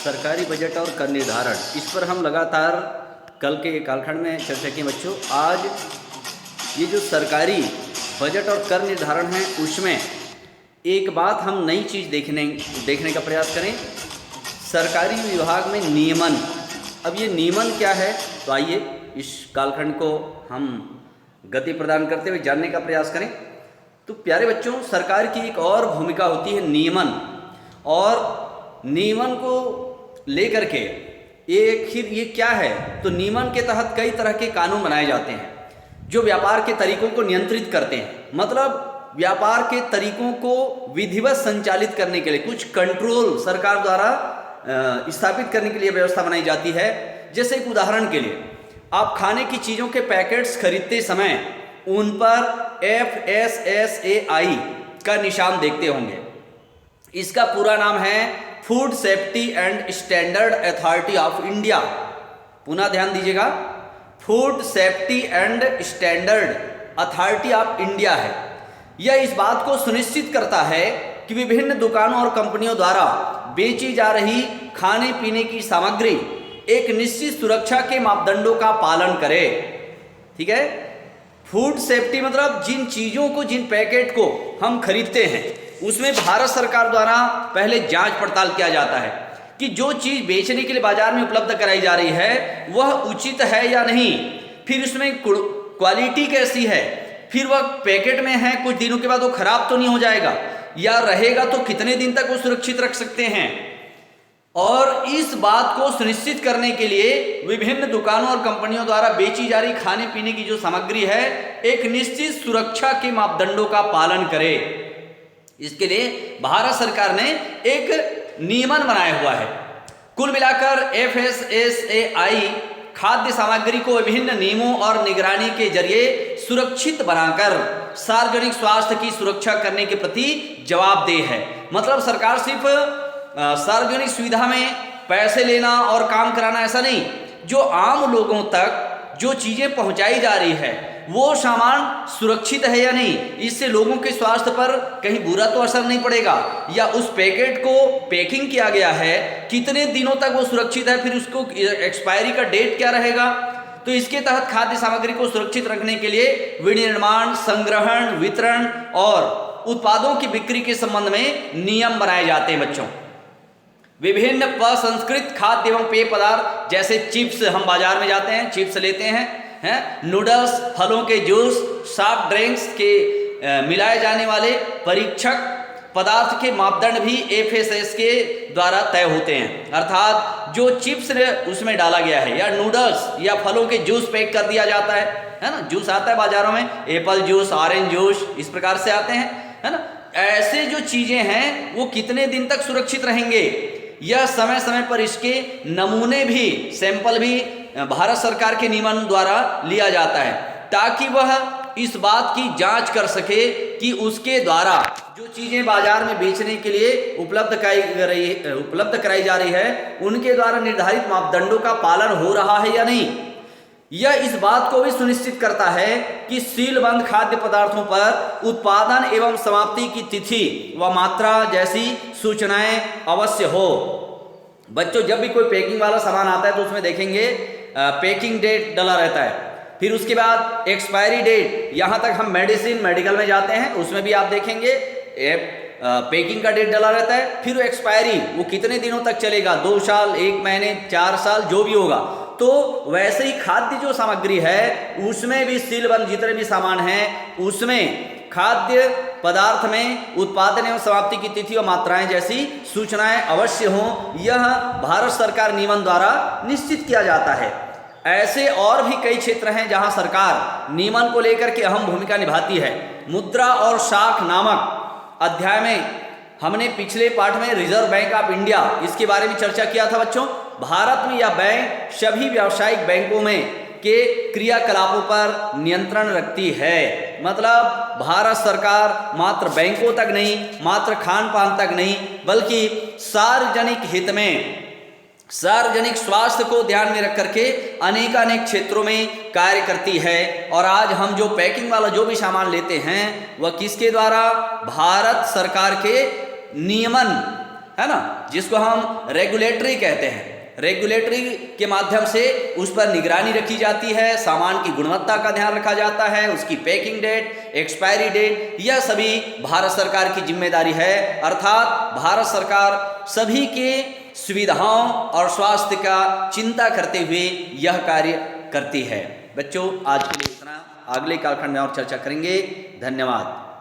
सरकारी बजट और कर निर्धारण, इस पर हम लगातार कल के कालखंड में चर्चा की बच्चों। आज ये जो सरकारी बजट और कर निर्धारण है उसमें एक बात हम नई चीज़ देखने का प्रयास करें। सरकारी विभाग में नियमन, अब ये नियमन क्या है, तो आइए इस कालखंड को हम गति प्रदान करते हुए जानने का प्रयास करें। तो प्यारे बच्चों, सरकार की एक और भूमिका होती है नियमन, और नियमन को लेकर के ये क्या है, तो नियमन के तहत कई तरह के कानून बनाए जाते हैं जो व्यापार के तरीकों को नियंत्रित करते हैं। मतलब व्यापार के तरीकों को विधिवत संचालित करने के लिए कुछ कंट्रोल सरकार द्वारा स्थापित करने के लिए व्यवस्था बनाई जाती है। जैसे एक उदाहरण के लिए, आप खाने की चीज़ों के पैकेट्स खरीदते समय उन पर FSSAI का निशान देखते होंगे। इसका पूरा नाम है food safety and standard authority of India. पुनः ध्यान दीजिएगा, food safety and standard authority of India है। यह इस बात को सुनिश्चित करता है कि विभिन्न दुकानों और कंपनियों द्वारा बेची जा रही खाने पीने की सामग्री एक निश्चित सुरक्षा के मापदंडों का पालन करे। ठीक है, फूड सेफ्टी मतलब जिन चीज़ों को, जिन पैकेट को हम खरीदते हैं उसमें भारत सरकार द्वारा पहले जांच पड़ताल किया जाता है कि जो चीज़ बेचने के लिए बाजार में उपलब्ध कराई जा रही है वह उचित है या नहीं, फिर उसमें क्वालिटी कैसी है, फिर वह पैकेट में है कुछ दिनों के बाद वो खराब तो नहीं हो जाएगा, या रहेगा तो कितने दिन तक वो सुरक्षित रख सकते हैं। और इस बात को सुनिश्चित करने के लिए विभिन्न दुकानों और कंपनियों द्वारा बेची जा रही खाने पीने की जो सामग्री है एक निश्चित सुरक्षा के मापदंडों का पालन करे। इसके लिए भारत सरकार ने एक नियमन बनाया हुआ है। कुल मिलाकर FSSAI खाद्य सामग्री को विभिन्न नियमों और निगरानी के जरिए सुरक्षित बनाकर सार्वजनिक स्वास्थ्य की सुरक्षा करने के प्रति जवाबदेह है। मतलब सरकार सिर्फ सार्वजनिक सुविधा में पैसे लेना और काम कराना ऐसा नहीं, जो आम लोगों तक जो चीज़ें पहुंचाई जा रही है वो सामान सुरक्षित है या नहीं, इससे लोगों के स्वास्थ्य पर कहीं बुरा तो असर नहीं पड़ेगा, या उस पैकेट को पैकिंग किया गया है कितने दिनों तक वो सुरक्षित है, फिर उसको एक्सपायरी का डेट क्या रहेगा। तो इसके तहत खाद्य सामग्री को सुरक्षित रखने के लिए विनिर्माण, संग्रहण, वितरण और उत्पादों की बिक्री के संबंध में नियम बनाए जाते हैं। बच्चों, विभिन्न प्रसंस्कृत खाद्य एवं पेय पदार्थ जैसे चिप्स, हम बाजार में जाते हैं चिप्स लेते हैं, नूडल्स, फलों के जूस, सॉफ्ट ड्रिंक्स के मिलाए जाने वाले परीक्षक पदार्थ के मापदंड भी FSS के द्वारा तय होते हैं। अर्थात जो चिप्स उसमें डाला गया है या नूडल्स या फलों के जूस पैक कर दिया जाता है ना, जूस आता है बाजारों में, एप्पल जूस, ऑरेंज जूस, इस प्रकार से आते हैं, है ना। ऐसे जो चीजें हैं वो कितने दिन तक सुरक्षित रहेंगे, यह समय समय पर इसके नमूने भी, सैंपल भी भारत सरकार के नियमन द्वारा लिया जाता है, ताकि वह इस बात की जांच कर सके कि उसके द्वारा जो चीज़ें बाजार में बेचने के लिए उपलब्ध कराई जा रही है उनके द्वारा निर्धारित मापदंडों का पालन हो रहा है या नहीं। यह इस बात को भी सुनिश्चित करता है कि सीलबंद खाद्य पदार्थों पर उत्पादन एवं समाप्ति की तिथि व मात्रा जैसी सूचनाएं अवश्य हो। बच्चों, जब भी कोई पैकिंग वाला सामान आता है तो उसमें देखेंगे पैकिंग डेट डला रहता है, फिर उसके बाद एक्सपायरी डेट, यहाँ तक हम मेडिकल में जाते हैं उसमें भी आप देखेंगे पैकिंग का डेट डला रहता है, फिर एक्सपायरी वो कितने दिनों तक चलेगा, 2 साल, 1 महीने, 4 साल, जो भी होगा। तो वैसे ही खाद्य जो सामग्री है उसमें भी सीलबंद जितने भी सामान हैं उसमें खाद्य पदार्थ में उत्पादन एवं समाप्ति की तिथि और मात्राएं जैसी सूचनाएं अवश्य हों, यह भारत सरकार नियमन द्वारा निश्चित किया जाता है। ऐसे और भी कई क्षेत्र हैं जहां सरकार नियमन को लेकर के अहम भूमिका निभाती है। मुद्रा और शाख नामक अध्याय में हमने पिछले पाठ में रिजर्व बैंक ऑफ इंडिया, इसके बारे में चर्चा किया था। बच्चों, भारत में यह बैंक सभी व्यावसायिक बैंकों में के क्रियाकलापों पर नियंत्रण रखती है। मतलब भारत सरकार मात्र बैंकों तक नहीं, मात्र खान पान तक नहीं, बल्कि सार्वजनिक हित में, सार्वजनिक स्वास्थ्य को ध्यान में रख करके अनेकानेक क्षेत्रों में कार्य करती है। और आज हम जो पैकिंग वाला जो भी सामान लेते हैं वह किसके द्वारा, भारत सरकार के नियमन है ना, जिसको हम रेगुलेटरी कहते हैं। रेगुलेटरी के माध्यम से उस पर निगरानी रखी जाती है, सामान की गुणवत्ता का ध्यान रखा जाता है, उसकी पैकिंग डेट, एक्सपायरी डेट, यह सभी भारत सरकार की जिम्मेदारी है। अर्थात भारत सरकार सभी के सुविधाओं और स्वास्थ्य का चिंता करते हुए यह कार्य करती है। बच्चों, आज के लिए इतना, अगले कालखंड में और चर्चा करेंगे। धन्यवाद।